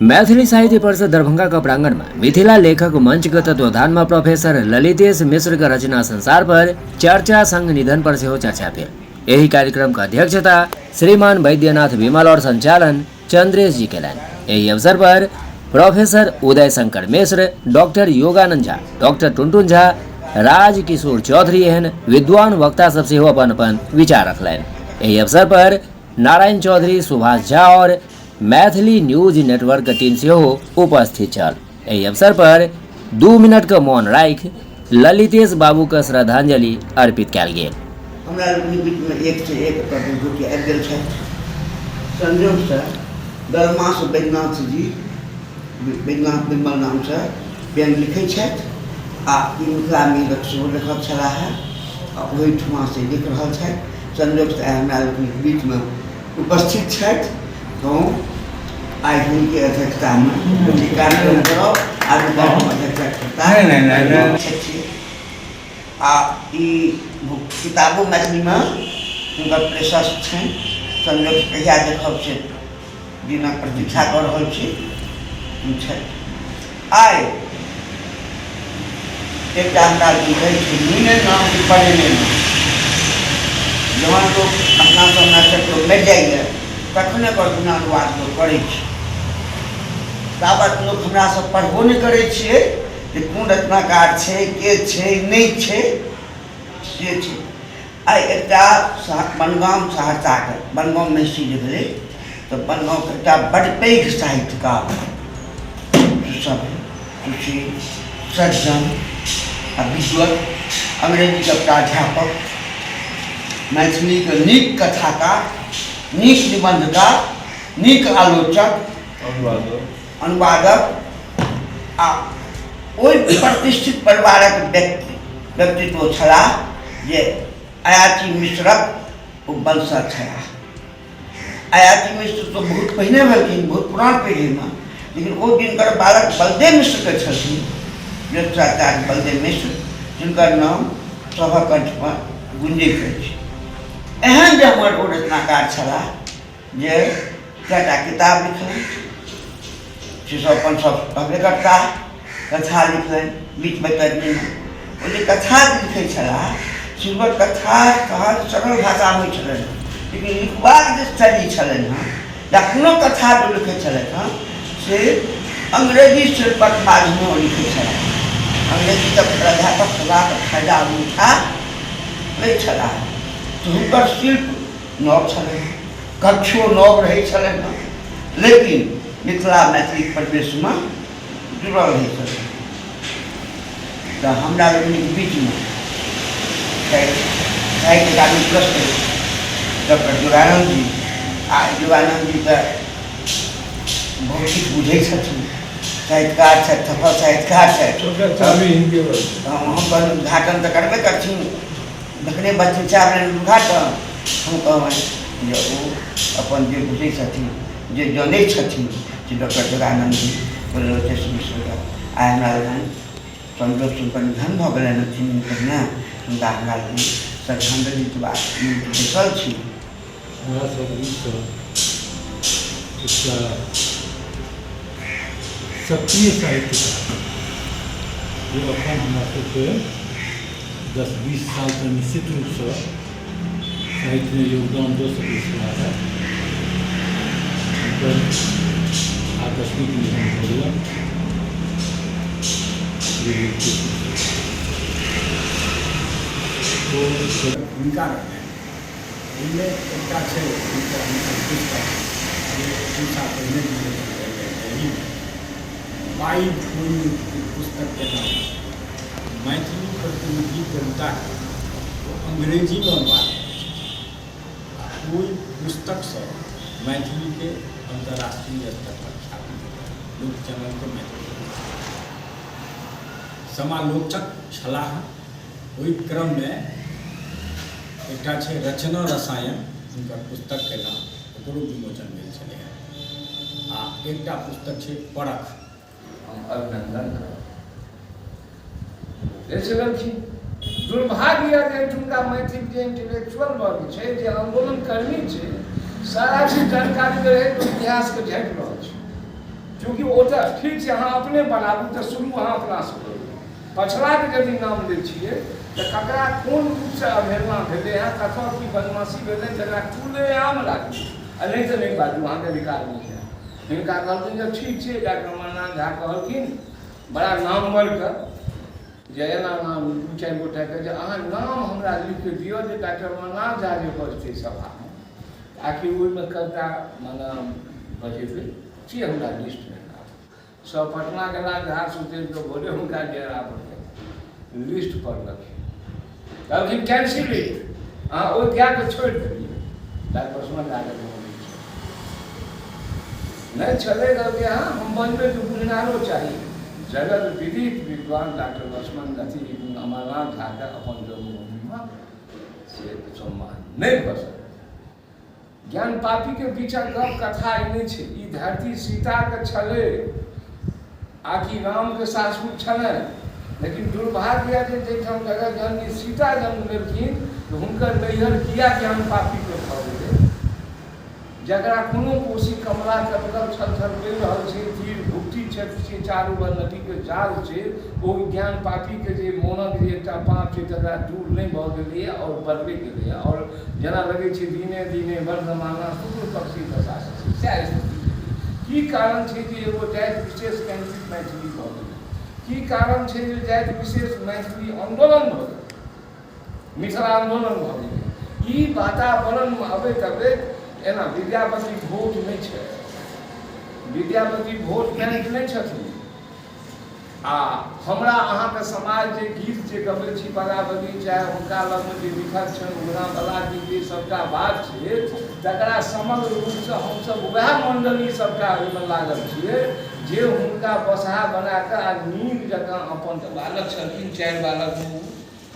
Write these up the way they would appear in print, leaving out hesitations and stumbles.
मैथिली साहित्य परिषद दरभंगा का प्रांगण में मिथिला लेखक मंच के तत्वाधान में प्रोफेसर ललितेश मिश्र का रचना संसार पर चर्चा संग निधन पर से चर्चा भेल। यही कार्यक्रम का अध्यक्षता श्रीमान वैद्यनाथ विमल और संचालन चंद्रेश जी केलन। यही अवसर पर professor Uday Shankar Mishra, doctor Yogananda Jha, doctor Tuntun Jha, Raj Kishore Chaudhary एहन विद्वान वक्ता सबसे अपन अपन विचार रखलन। यही अवसर पर नारायण चौधरी, सुभाष झा और मैथिली न्यूज नेटवर्क टीम से उपस्थित छल। यही अवसर पर 2 मिनट का मौन राखि ललितेश बाबू का श्रद्धांजलि अर्पित कयल गेल। हमरा बीच में एक से एक प्रभु आबि गेल छै। संयोग से दरमा से वैद्यनाथ जी, वैद्यनाथ विमल नाम से व्यंग लिखै छथि आ मिथिला में लेखक छलाह आ ओहिठमा से लिख रहल छथि। संयोग से हमरा बीच में उपस्थित छथि। तो आई उनकी अध्यक्षता में कार्यक्रम करो अध्यक्षता किताबों मैथिली में उनका प्रशस्त है। संयोग कहिया देखब से दिनक प्रतीक्षा कर रहल छी। आइ एक हमरा लिखै छी नाम की पढ़े जवान लोग अपना सब मिल जाइए तखने पर गुणानुवाद लोग करै छै। ताबत लोग हमरा सब पढ़बो नहीं करै छियै जे कोन रचनाकार छै, के छै, नहीं छै से छै। आइ एकटा बनगाम सहरसा के बनगाम महिषी जे भेलै तऽ बनगाम के एकटा बड़ पैघ साहित्यकार सब सुशील, सज्जन आ विद्वत, अंग्रेजी के प्राध्यापक, मैथिली के नीक कथाकार, नीक निबंधकार, नीक आलोचक, अनुवादक आ ओहि प्रतिष्ठित परिवारक व्यक्तित्व छलाह जे अयाची मिश्रक वंशज छलाह। अयाची मिश्र तो बहुत पहिने भेलखिन, बहुत पुरान पीढ़ी में, लेकिन ओ जिनकर बालक बलदेव मिश्र के छलखिन, ज्योतिषाचार्य बलदेव मिश्र, जिनकर नाम सभक कंठ में गुंजैत अछि। एहन जे हमर ओ रचनाकार छलाह जे कएटा किताब लिखलनि, 600-500 कहबे करता, कथा लिखलनि बीच बैतरनी में। ओ जे कथा लिखै छलाह सिर्फ कथा सहज सरल भाषा में छलनि, लेकिन लिखबाक जे शैली छलनि हँ या कोनो कथा जो लिखै छलथि हँ से अंग्रेजी शिल्पक माध्यमे लिखै छलाह। अंग्रेजी तक प्राध्यापक छलाह तऽ फायदा उठा लै छलाह। हुनकर शिल्प नव छलनि, कक्षो नव रहै छलनि हँ, लेकिन मिथिला मैथिली परिवेश में जुड़ल रहै छलनि। तऽ हमरा लोकनिक बीच में साहित्य अकादमी पुरस्कृत डॉक्टर योगानंद जी आ योगानंद जी के बहुत किछु बुझै छथिन, साहित्यकार छथि, सफल साहित्यकार छथि। हम उद्घाटन तऽ करबे करथिन, देखने बच्चे चाहे उद्घाटन हम कहबनि जे ओ अपन जे बुझै छथिन, जे जनै छथिन से डॉक्टर योगानंद जी ललितेश मिश्र आइ हमरा लगन संयोग से हुनकर निधन भऽ गेलनि 3 दिन पहिने। हुनका हमरा लगन श्रद्धांजलि के बाद बैसल छी। हमरा सब सक्रिय साहित्यकार जो अपन हमरा सबके 10-20 साल तक निश्चित रूप से साहित्य में योगदान दे सकै छलाह। आकस्मिक निधन भऽ गेल। तो भूमिका इनमें एकटा छै पहिने बाई फूल पुस्तक के नाम मैथिली प्रतिनिधि कविता तो अंग्रेजी में अनुवाद कोई पुस्तक से मैथिली के अंतर्राष्ट्रीय स्तर पर ख्याति लोक चैनल के मैथिली समालोचक छलाह। ओहि क्रम में एकटा छै रचना रसायन, हुनकर पुस्तक के नाम ओकरो विमोचन भेल छलै आ एकटा पुस्तक छै परख। हम अभिनंदन दुर्भाग्य एहिठुमका मैथिल जे इंटेलेक्चुअल वर्ग छै, जे आंदोलन कर्मी छै, सारा चीज जानकारी रहै तो इतिहास के झाँपि रहल छै। जो चूँकि ओ तऽ ठीक छै अहाँ अपने बनाबू तऽ शुरू अहाँ अपनासँ करू पछड़ाके यदि नाम दै छियै तऽ ककरा कोन रूपसँ अवहेलना भेलै हँ कतऽ की बदमाशी भेलै तकरा खुलेआम राखू आ नहीं तऽ नहीं बाजू अहाँके अधिकार नहीं है हिनका कहलखिन जे ठीक छै डॉक्टर अमरनाथ झा कहलखिन बड़ा नामवरके जे एना नाम दू चारि गोटाके जे अहाँ नाम हमरा लिख कऽ दिअ जे डॉक्टर अमरनाथ झा जे बजतै सभामे आखिर ओहिमे कविता मने बजेबै से हमरा लिस्टमे सब पटना गेला झा सुतेलके भोरे हुनका डेरा पर लिस्ट पढ़लखिन कहलखिन कैंसिल अहाँ ओहि गायके छोड़ि देलियै डॉक्टर परसुआ जाके नहीं चलेगा कि हाँ हम बनबे तो बुझनारो चाहिए जगत विदित विद्वान डॉक्टर लक्ष्मण अथी अमरनाथ झा के अपन जन्मभूमिमे से सम्मान नहीं भऽ सकल ज्ञान पापी के बीचक गप कथा ई नहीं छै ई धरती सीता के छलै आकि राम के सासुर छलै लेकिन दुर्भाग्य है जे जखन जगत जननी सीता जन्म लेलखिन तऽ हुनकर नैहर किया ज्ञान पापी के भऽ गेलै जकरा कोनो कोशी कमला कपड़ल छल छल कहि रहल छै तीर भुक्ति क्षेत्र छै चारू बगल नदीके जाल छै ओ ज्ञान पापीके जे मोनक जे एकटा पाप छै तकरा दूर नहि भऽ गेलैए आओर बढ़बे गेलैए आओर जेना लगै छै दिने दिने वर्धमाना शुक्र पक्षी दशा छै सएह स्थिति की कारण छै जे एगो जाति विशेष केन्द्रित मैथिली भऽ गेलै की कारण छै जे जाति विशेष मैथिली आन्दोलन भऽ गेलै मिथिला आन्दोलन भऽ गेलै ई वातावरणमे अबैत अबैत एना विद्यापति भोट नहीं छै विद्यापति भोट बैंक नहीं छथिन आ हमरा अहाँके समाज जे गीत जे गबै छी बराबरी चाहे हुनका लगमे जे लिखल छनि उगनावला गीत जे सबटा बात छै तकरा समग्र रूपसँ हमसब वएह मण्डली सबटा ओहिमे लागल छियै जे हुनका बसहा बना कऽ आ नीक जकाँ अपन बालक छलखिन 4 बालक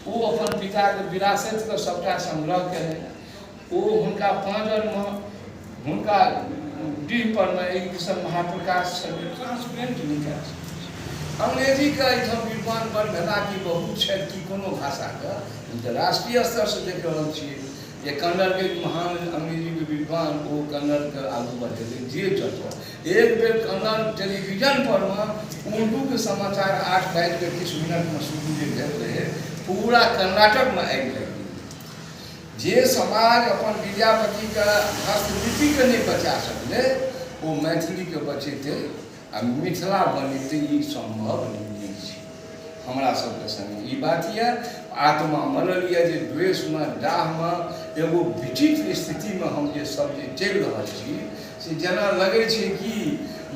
ओ अपन पिताके विरासतके सबटा संग्रह केने ओ हुनका पाँजरमे हुनका डीह परमे एक किस्म महाप्रकाश छलै ट्रांसपेरेंट लिखा अंग्रेजीके एहिठाम विद्वान बड़ भेला कि बहुत छथि कि कोनो भाषाके तऽ राष्ट्रीय स्तरसँ देख रहल छियै जे कन्नड़के महान अंग्रेजीके विद्वान ओ कन्नड़के आगू बढ़ेलै जे चलतै एक बेर कन्नड़ टेलीविजन परमे उर्दूके समाचार 8:30 शुरू जे भेल रहै पूरा कर्नाटकमे आगि लागि जे समाज अपन विद्यापतिके हस्तलिपिके नहीं बचा सकलै ओ मैथिलीके बचेतै आ मिथिला बनेतै ई संभव नहीं छै हमरा सबके संगे ई बात यऽ आत्मा मरल यऽ जे द्वेषमे डाहमे एगो विचित्र स्थितिमे हम जे सब जे चलि रहल छी से जेना लगै छै कि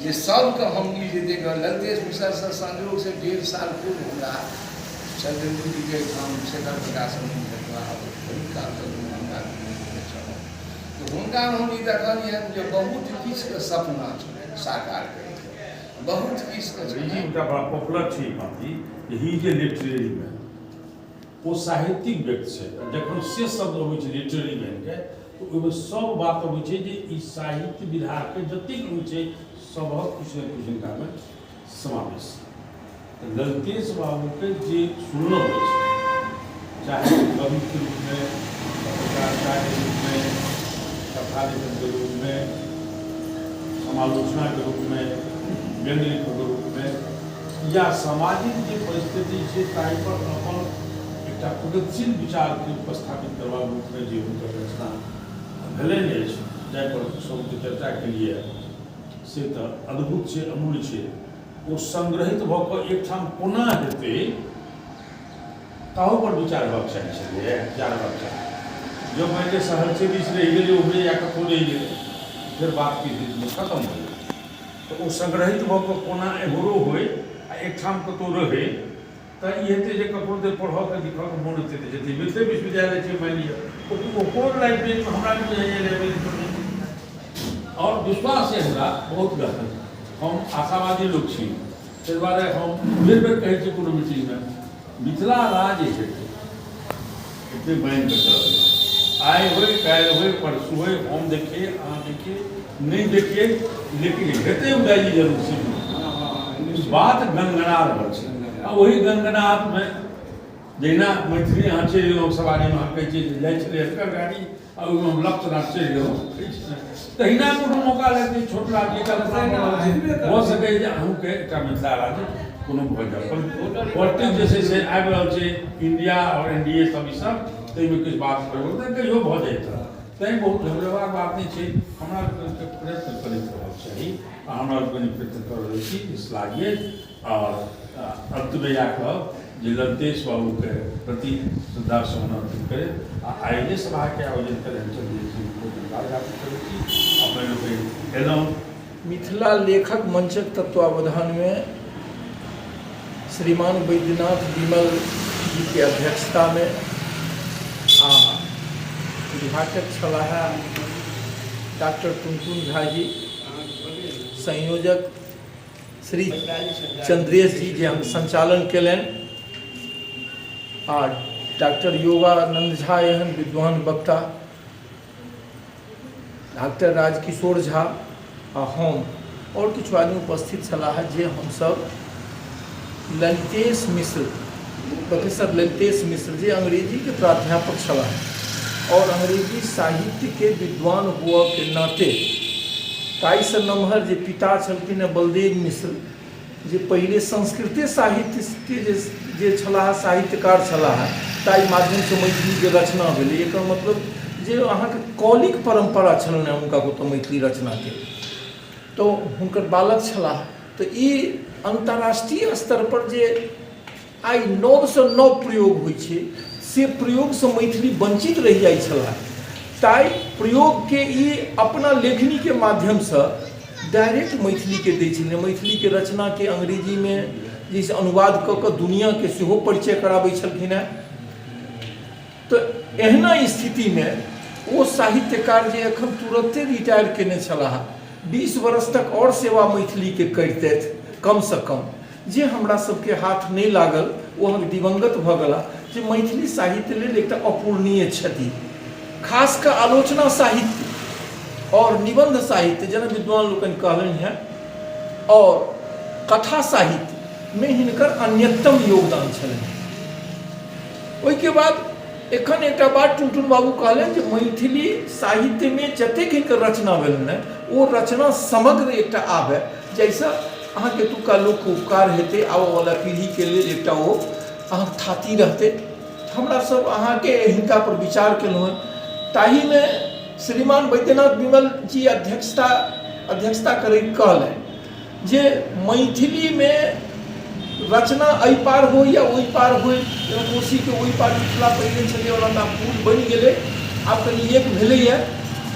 जे सबके हम ई जे देख ललितेश मिश्रसँ संजोगसँ 1.5 साल पूर्व हमरा चंद्रमूर्तिके ठाम शेखर प्रकाशन हुनका हम ई देखलियनि जे बहुत किछुके सपना छलै साकार करै बहुत किछुके हुनका बड़ा पॉपुलर छै बाती यही जे लिटरेरी में ओ साहित्यिक व्यक्ति छै जखन से शब्द अबै छै लिटरेरी मैनके तऽ ओहिमे सब बात अबै छै जे ई साहित्य विधाके जतेक होइ छै सबक किछु ने किछु हिनकामे समावेश ललितेश बाबूके जे सुनना होइ छै चाहे कविके रूपमे पत्रकारिता के रूपमे कथा लेखन के रूप में समालोचना के रूप में व्यंग्य लेखन के रूप में या सामाजिक जो परिस्थिति है ताहि पर अपन एकटा प्रगतिशील विचार के उपस्थापित करवा रूप में जो हुनकर रचना भेलनि अछि जाहि पर सबके चर्चा केलिए से तऽ अद्भुत छै अमूल्य छै ओ संग्रहित भऽ कऽ एकठाम कोना हेतै ताहू पर विचार हेबाक चाहिए जानबाक चाहिए जो मैंने शहर से बीच रह गए उम्र या कतौ रह गए फिर बात की स्थिति खत्म हो गई तो वो संग्रहित भऽ कऽ कोना एगोरो होय आ एकठाम कतौ रहे तऽ ई हेतै जे ककरो देर पढ़ऽ के लिखऽ के मोन हेतै तऽ जेतै मिथिले विश्वविद्यालय छै मानि लिअ ओकरो लाइब्रेरीमे हमरा भी बुझाइए लाइब्रेरी और विश्वास है हमरा बहुत गहन हम आशावादी लोग छी ताहि दुआरे हम बेर बेर कहै छी कोनो मीटिंगमे मिथिला राज्य हेतै एते बैन के चलतै आए हुए काल्हि हुए परसू हुए हम देखिए अहाँ देखिए नहीं देखिए लेकिन हेतै उदाई जरूर से बात गनगना रहल छै आ वही गनगनाहट में जहिना मैथिली अहाँ चलि गेलहुँ सवारीमे अहाँ कहै छियै जाइ छलै हल्का गाड़ी और हम लक्ष्य रात चलि गेलहुँ तहिना कोनो मौका लेते छोट राज्य का हो सकै जे अहूँके एकटा मिथिला राज्य कोनो भऽ जाय पॉलिटिक्स जे छै से आबि रहल छै इंडिया और एनडीए सब ई सब ताहिमे किछु बात परिवर्तन कहियो भऽ जाइत तैँ बहुत घबरेबाक बात नहि छै हमरा प्रयत्न करैत रहबाक चाही आ हमरा प्रयत्न कऽ रहल छी श्लाघनीय और अंतमे इएह कहब जे ललतेश बाबूके प्रति श्रद्धा सुमन अर्पित करे आ आइए सभा के आयोजन करें धन्यवाद ज्ञापित करै छी अपने लोग एलहुँ मिथिला लेखक मंचक तत्वावधान में श्रीमान वैद्यनाथ विमल जी के अध्यक्षता में उद्घाटक छलाहा डॉक्टर टुनटुन झा जी, संयोजक श्री चंद्रेश जी जे हम संचालन कलन और डॉक्टर योगानंद झा एहन विद्वान वक्ता, डॉक्टर राजकिशोर झा आ हम और किछु आदमी उपस्थित छलाह जे हम सब ललितेश मिश्र प्रोफेसर ललितेश मिश्र जे अंग्रेजी के प्राध्यापक छलाह और अंग्रेजी साहित्य के विद्वान हुआ के नाते ताई से नमहर जे पिता छलखिन बलदेव मिश्र जे पहले संस्कृत साहित्य के जे छलाह साहित्यकार छलाह ताई माध्यम से मैथिली के रचना भेलै। एकर मतलब जे अहाँके कौलिक परंपरा छलन हुनका को तो मैथिली रचना के तो हुनकर बालक छलाह तो ई अंतर्राष्ट्रीय स्तर पर जे आई नव से नव प्रयोग होइ छै से प्रयोग से मैथिली वंचित रह जाइ छलाह। ताई प्रयोग के ई अपना लेखनी के माध्यम से डायरेक्ट मैथिली के दै छलै, मैथिली के रचना के अंग्रेजी में जैसे अनुवाद कऽ कऽ दुनिया के सेहो परिचय कराबै छलखिन हैं। तो एहना स्थिति में वो साहित्यकार जे एखन तुरंते रिटायर केने छलाह 20 वर्ष तक और सेवा मैथिली के करते कम से कम जे हमरा सबके हाथ नहीं लागल वो हम दिवंगत भऽ गेला जे मैथिली साहित्य लेल एकटा अपूर्णीय क्षति, खास कर आलोचना साहित्य और निबंध साहित्य जेना विद्वान लोकनि कहलनि हैं और कथा साहित्य में हिनकर अन्यतम योगदान छलनि। ओहिके बाद एखन एकटा बात टुनटुन बाबू कहलनि जे मैथिली साहित्य में जतेक हिनकर रचना भेलनि वो रचना समग्र एकटा आबे जैसा अहाँ के तुका लोक उपकार हेतै आबऽ वाला पीढ़ी के लेल एकटा वो अहाँ थाती रहते। हमरा सब अहाँ के हिनका पर विचार केलहुँ हैं। ताही में श्रीमान वैद्यनाथ विमल जी अध्यक्षता करैत कहलनि जे मैथिली में रचना एहि पार हो या ओहि पार हो, कोशी के ओहि पार मिथिला पहिले छलै ओना पुल बनि गेलै आब कनि एक भेलैए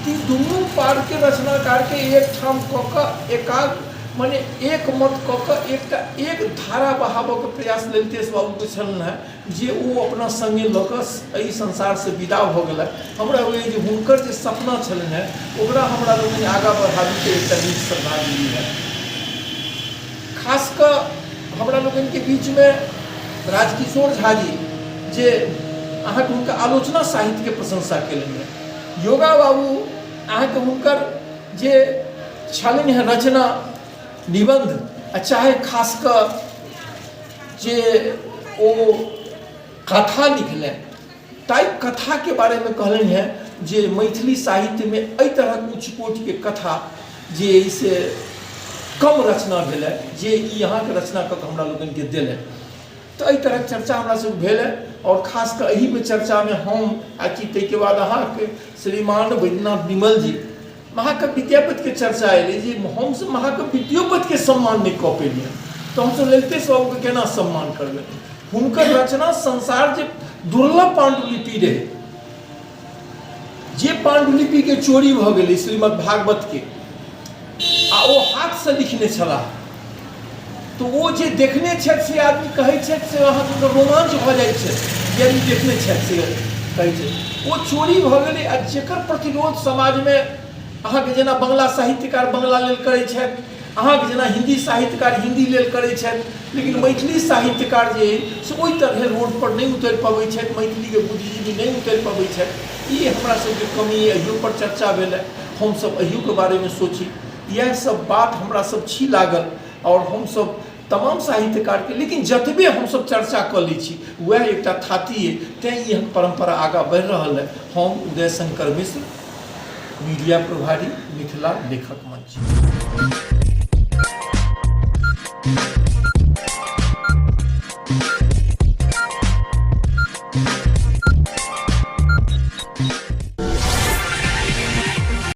कि दुनू पार के रचनाकार के एक ठाम कऽ कऽ एकाग माने एक मत कऽ कऽ एक धारा बहाबऽ के प्रयास ललितेश बाबू के छलनि हैं जे वो अपना संगे लऽ कऽ एहि संसार से विदा भऽ गेला। हमरा होइए जे हुनकर जे सपना छलनि हैं ओकरा हमरा लोकनि आगाँ बढ़ाबी के एकटा नीक श्रद्धांजलि है। खास कऽ हमरा लोगन के बीच में राजकिशोर झा जी जे अहाँ के हुनका आलोचना साहित्य के प्रशंसा केलनि हैं। योगा बाबू अहाँ के हुनकर जे छलनि हैं रचना निबंध चाहे खास कर जे ओ कथा लिखले ताई कथा के बारे में कहलनि हैं जे मैथिली साहित्य में एहि तरह उच्च कोटि के कथा जे से कम रचना भेल जे यहाँ के रचना कऽ के हमरा लोगन के दिल तो एहि तरह चर्चा हमरा सब भेल और खास कर एही में चर्चा में हम आकि ताहिके बाद अहाँ के श्रीमान वैद्यनाथ विमल जी महाकवि विद्यापति के चर्चा अयलै जे हमसब महाकवि विद्यापति के सम्मान नहीं कऽ पेलियै तो हमसब ललितेश बाबू के केना सम्मान करबै। हुनकर रचना संसार जे दुर्लभ पांडुलिपि रहे जे पांडुलिपि के चोरी भऽ गेलै श्रीमद् भागवत के आ वो हाथ से लिखने छला तो वो जे देखने छथि से आदमी कहै छथि से अहाँके रोमांच भऽ जाइ छै यदि देखने छथि से कहै छै वो चोरी भऽ गेलै आ जेकर प्रतिरोध समाज में अहाँके जेना बंगला साहित्यकार बंगला लेल करै छथि अहाँके जेना हिंदी साहित्यकार हिंदी लेल करै छथि लेकिन मैथिली साहित्यकार जे से ओहि तरह रोड पर नहीं उतरि पबै छथि, मैथिली के बुद्धिजीवी नहीं उतरि पबै छथि। ई हमरा सबके कमी अहियो पर चर्चा भेल हम सब अहियो के बारे में सोची। यह सब बात हमरा सब छी लागल और हम सब तमाम साहित्यकार के, लेकिन जतबे हम सब चर्चा कर ली छी वह एक थाती है, तैं ये परंपरा आगा बढ़ रहा है। हम उदय शंकर मिश्र, मीडिया प्रभारी, मिथिला लेखक मंच।